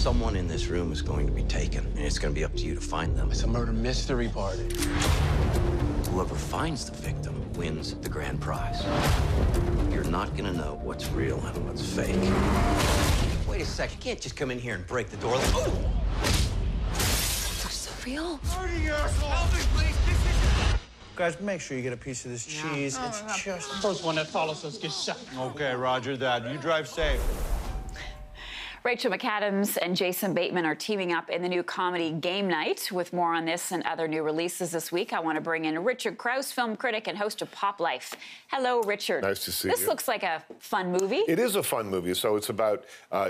Someone in this room is going to be taken, and it's going to be up to you to find them. It's a murder mystery party. Whoever finds the victim wins the grand prize. You're not going to know what's real and what's fake. Wait a sec, you can't just come in here and break the door. Oh! Looks so real. Guys, make sure you get a piece of this cheese. Oh, It's just... First one that follows us gets shot. Okay, Roger that. You drive safe. Rachel McAdams and Jason Bateman are teaming up in the new comedy Game Night. With more on this and other new releases this week, I want to bring in Richard Crouse, film critic and host of Pop Life. Hello, Richard. Nice to see you. This looks like a fun movie. It is a fun movie. So it's about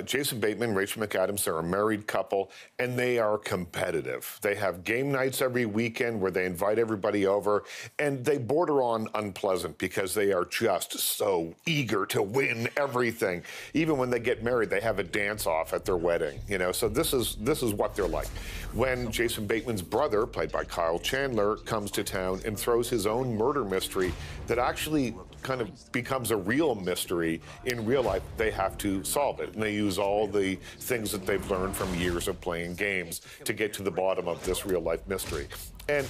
Jason Bateman, Rachel McAdams. They're a married couple, and they are competitive. They have game nights every weekend where they invite everybody over, and they border on unpleasant because they are just so eager to win everything. Even when they get married, they have a dance off at their wedding, you know. So this is what they're like. When Jason Bateman's brother, played by Kyle Chandler, comes to town and throws his own murder mystery that actually kind of becomes a real mystery in real life, they have to solve it. And they use all the things that they've learned from years of playing games to get to the bottom of this real life mystery. And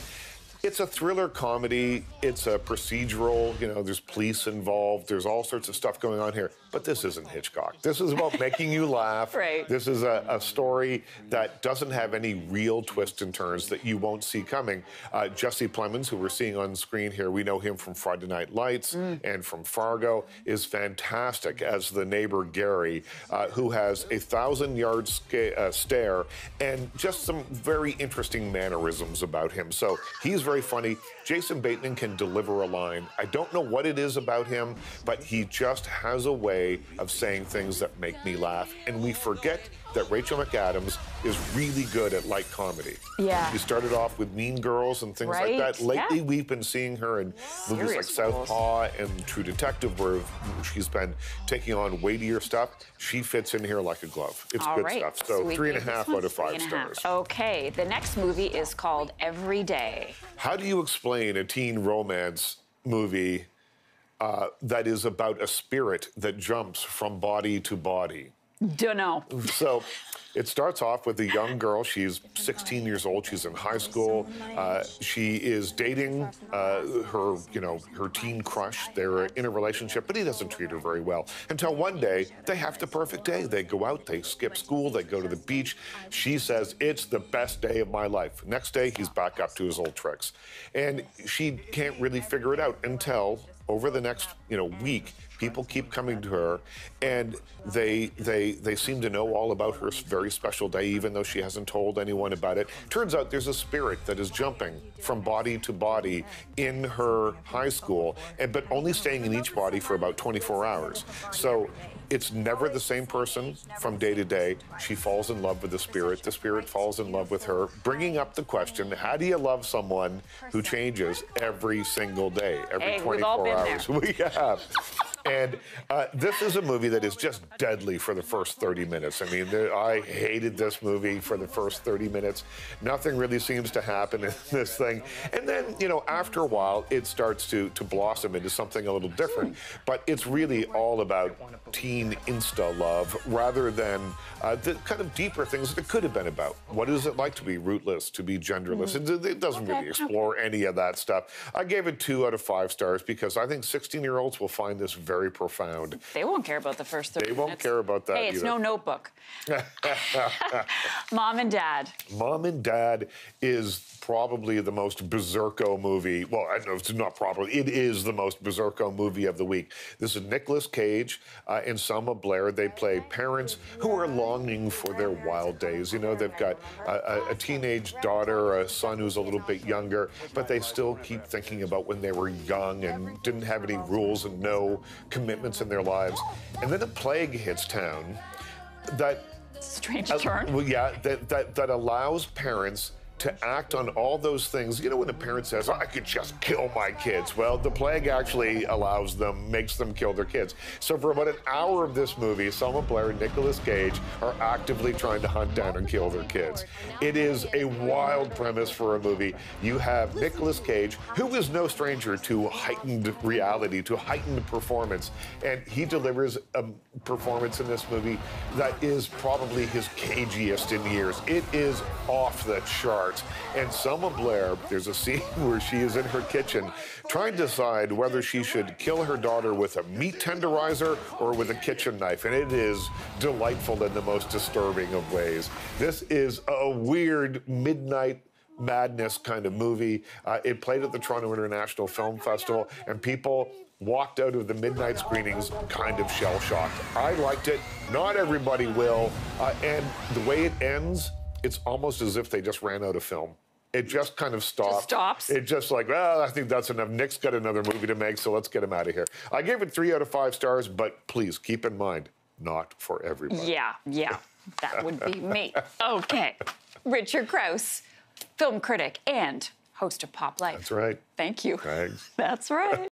it's a thriller comedy. It's a procedural. You know, there's police involved. There's all sorts of stuff going on here. But this isn't Hitchcock. This is about making you laugh. Right. This is a story that doesn't have any real twists and turns that you won't see coming. Jesse Plemons, who we're seeing on screen here, we know him from Friday Night Lights and from Fargo, is fantastic as the neighbor Gary, who has a 1,000-yard stare and just some very interesting mannerisms about him. So he's very funny. Jason Bateman can deliver a line. I don't know what it is about him, but he just has a way of saying things that make me laugh. And we forget that Rachel McAdams is really good at light comedy. Yeah. She started off with Mean Girls and things like that. Lately, we've been seeing her in movies like Southpaw and True Detective, where she's been taking on weightier stuff. She fits in here like a glove. It's good stuff. So 3.5 out of 5 stars. Okay, the next movie is called Every Day. How do you explain a teen romance movie that is about a spirit that jumps from body to body? Dunno. So it starts off with a young girl. She's 16 years old. She's in high school. She is dating her teen crush. They're in a relationship, but he doesn't treat her very well. Until one day, they have the perfect day. They go out, they skip school, they go to the beach. She says, "It's the best day of my life." Next day, he's back up to his old tricks. And she can't really figure it out until over the next week, people keep coming to her, and they seem to know all about her very special day, even though she hasn't told anyone about it. Turns out there's a spirit that is jumping from body to body in her high school, but only staying in each body for about 24 hours. So it's never the same person from day to day. She falls in love with the spirit falls in love with her, bringing up the question, how do you love someone who changes every single day, every 24 hours? We have. And this is a movie that is just deadly for the first 30 minutes. I mean, I hated this movie for the first 30 minutes. Nothing really seems to happen in this thing. And then, after a while, it starts to blossom into something a little different. But it's really all about teen insta-love rather than the kind of deeper things that it could have been about. What is it like to be rootless, to be genderless? It doesn't really explore any of that stuff. I gave it 2 out of 5 stars because I think 16-year-olds will find this very profound. They won't care about the first 30 minutes. They won't care about that Hey, it's either. no Notebook. Mom and Dad. Mom and Dad is probably the most berserko movie. Well, I know it's not probably. It is the most berserko movie of the week. This is Nicolas Cage and Selma Blair. They play parents who are longing for their wild days. They've got a teenage daughter, a son who's a little bit younger, but they still keep thinking about when they were young and didn't have any rules and no commitments in their lives. And then a plague hits town that... Strange turn. Well, yeah, that allows parents to act on all those things. You know, when a parent says, I could just kill my kids. Well, the plague actually allows them, makes them kill their kids. So for about an hour of this movie, Selma Blair and Nicolas Cage are actively trying to hunt down and kill their kids. It is a wild premise for a movie. You have Nicolas Cage, who is no stranger to heightened reality, to heightened performance, and he delivers a performance in this movie that is probably his cagiest in years. It is off the charts. And Selma Blair, there's a scene where she is in her kitchen trying to decide whether she should kill her daughter with a meat tenderizer or with a kitchen knife, and it is delightful in the most disturbing of ways. This is a weird midnight madness kind of movie. It played at the Toronto International Film Festival, and people walked out of the midnight screenings kind of shell-shocked. I liked it. Not everybody will. And the way it ends, it's almost as if they just ran out of film. It just kind of stopped. Just stops. It just like, well, I think that's enough. Nick's got another movie to make, so let's get him out of here. I gave it 3 out of 5 stars, but please keep in mind, not for everybody. Yeah, that would be me. Okay. Richard Crouse, film critic and host of Pop Life. That's right. Thank you. Thanks. That's right.